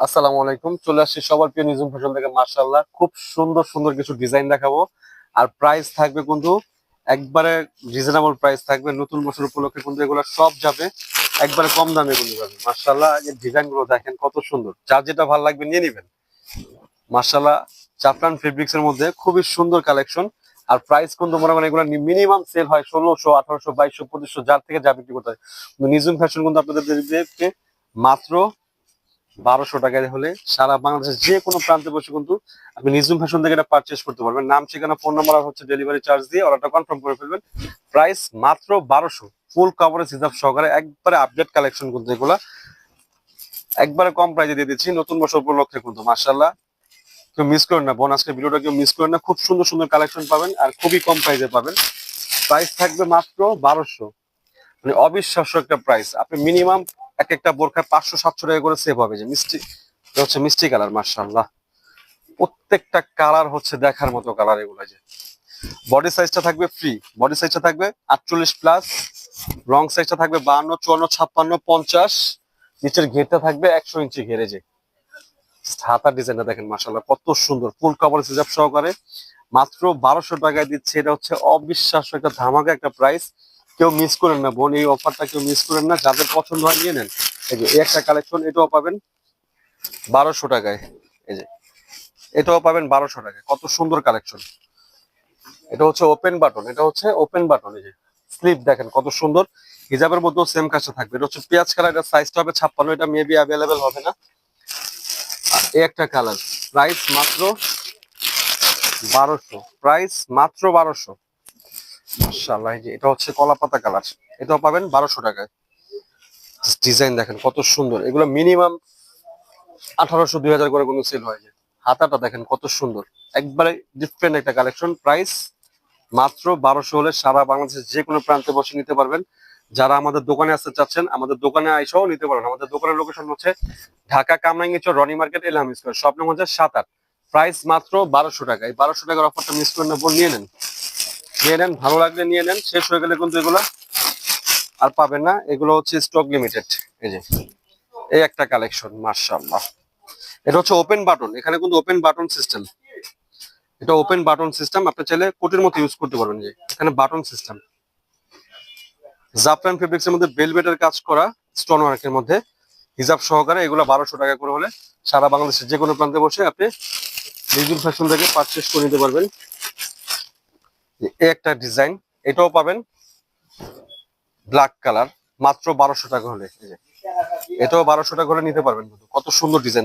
আসসালামু আলাইকুম। চলে আসছি সবার প্রিয় নিজুম ফ্যাশন থেকে। মাশাআল্লাহ, খুব সুন্দর সুন্দর কিছু ডিজাইন দেখাবো। আর প্রাইস থাকবে কিন্তু একবারে রিজনেবল প্রাইস থাকবে। নতুন বছর উপলক্ষে কিন্তু এগুলো সব যাবে একবারে কম দামে কিন্তু যাবে। মাশাআল্লাহ, এই ডিজাইন গুলো দেখেন কত সুন্দর। যার যেটা ভালো লাগবে নিয়ে নিবেন। মাশাআল্লাহ, জাফরান ফেব্রিক্স এর মধ্যে খুবই সুন্দর কালেকশন। আর প্রাইস কিন্তু মনে করেন এগুলো মিনিমাম সেল হয় 1600, 1800, 2200, 2500, যার থেকে যা বিক্রি করতে হয়। নিজুম ফ্যাশন কিন্তু আপনাদের মাত্র 1200 টাকায় হলে সারা বাংলাদেশের যে কোনো প্রান্তে বসে কিন্তু আপনি নিজুম ফ্যাশন থেকে এটা পারচেস করতে পারবেন। নাম, ঠিকানা, ফোন নাম্বার আর হচ্ছে ডেলিভারি চার্জ দিয়ে অর্ডারটা কনফার্ম করে ফেলবেন। প্রাইস মাত্র 1200, ফুল কভারেজ হিসাব সহকারে একবারে আপডেট কালেকশন কিন্তু এগুলা একবারে কম প্রাইসে দিয়ে দিচ্ছি নতুন বছর উপলক্ষে কিন্তু। মাশাআল্লাহ, কেউ মিস করেন না বোন, আজকে ভিডিওটা কেউ মিস করেন না। খুব সুন্দর সুন্দর কালেকশন পাবেন আর খুবই কম প্রাইসে পাবেন। প্রাইস থাকবে মাত্র 1200, মানে অবিশ্বাস্য একটা প্রাইস। আপনি মিনিমাম এক একটা বোরখা 500-700 টাকা করে সেভ হবে। যে মিষ্টি, এটা হচ্ছে মিষ্টি কালার। মাশাআল্লাহ, প্রত্যেকটা কালার হচ্ছে দেখার মতো কালার। এগুলো যে বডি সাইজটা থাকবে ফ্রি, বডি সাইজটা থাকবে 48 প্লাস, রং সাইজটা থাকবে 52, 54, 56, 50, নিচের ঘেরটা থাকবে 100 ইঞ্চি ঘেরে। যে হাতার ডিজাইনটা দেখেন মাশাআল্লাহ কত সুন্দর, ফুল কভারেজ হিসাব সহকারে মাত্র 1200 টাকায় দিচ্ছে। এটা হচ্ছে অবিশ্বাস্য একটা ধামাকা একটা প্রাইস। কেউ মিস করেন না বোন, এই অফারটা কেউ মিস করেন না। যাদের পছন্দ হয় নিয়ে নেন। এই যে এই একটা কালেকশন, এটাও পাবেন 1200 টাকায়। এই যে এটাও পাবেন 1200 টাকায়। কত সুন্দর কালেকশন। এটা হচ্ছে ওপেন বাটন, এটা হচ্ছে ওপেন বাটন। এই যে স্লিপ দেখেন কত সুন্দর। হিজাবের মধ্যেও সেম কাজটা থাকবে। এটা হচ্ছে পেঁয়াজ কালার, এটা সাইজটা হবে 56, এটা মেবি অ্যাভেলেবেল হবে না। এই একটা কালার, প্রাইস মাত্র 1200, প্রাইস মাত্র 1200। মাশাআল্লাহ, এই যে এটা হচ্ছে কলা পাতা কালার, এটাও পাবেন 1200 টাকায়। ডিজাইন দেখেন কত সুন্দর। এগুলো মিনিমাম 1800, 2000 করে কোনো সেল হয়। যে হাতাটা দেখেন কত সুন্দর, একবারে ডিফারেন্ট একটা কালেকশন। প্রাইস মাত্র 1200 হলে সারা বাংলাদেশের যে কোনো প্রান্তে বসে নিতে পারবেন। যারা আমাদের দোকানে আসতে চাচ্ছেন আমাদের দোকানে আইসাও নিতে পারবেন। আমাদের দোকানের লোকেশন হচ্ছে Dhaka Kamrangirchar, Roni market, Elham square, shop number হচ্ছে 7-8। প্রাইস মাত্র 1200 টাকা। এই 1200 টাকার অফারটা মিস করেন না বোন, নিয়ে নেন, নিয়ে নেন, ভালো লাগলে নিয়ে নেন। শেষ হয়ে গেলে কিন্তু এগুলো আর পাবেন না। এগুলো হচ্ছে স্টক লিমিটেড। এই যে এই একটা কালেকশন মাশাআল্লাহ, এটা হচ্ছে ওপেন বাটন। এখানে কিন্তু ওপেন বাটন সিস্টেম, এটা ওপেন বাটন সিস্টেম। আপনি চাইলে কোটের মতো ইউজ করতে পারবেন। যে এখানে বাটন সিস্টেম, জাফরান ফেব্রিক্স এর মধ্যে ভেলভেটের কাজ করা, স্টোন ওয়ার্কের মধ্যে হিজাব সহকারে। এগুলো 1200 টাকা করে হলে সারা বাংলাদেশের যে কোনো প্রান্তে বসে আপনি নিজুম ফ্যাশন থেকে পারচেস করে নিতে পারবেন। এই একটা ডিজাইন, এটাও পাবেন ব্ল্যাক কালার, মাত্র 1200 টাকা হলে। এই যে এটাও 1200 টাকা হলে নিতে পারবেন। কত সুন্দর ডিজাইন।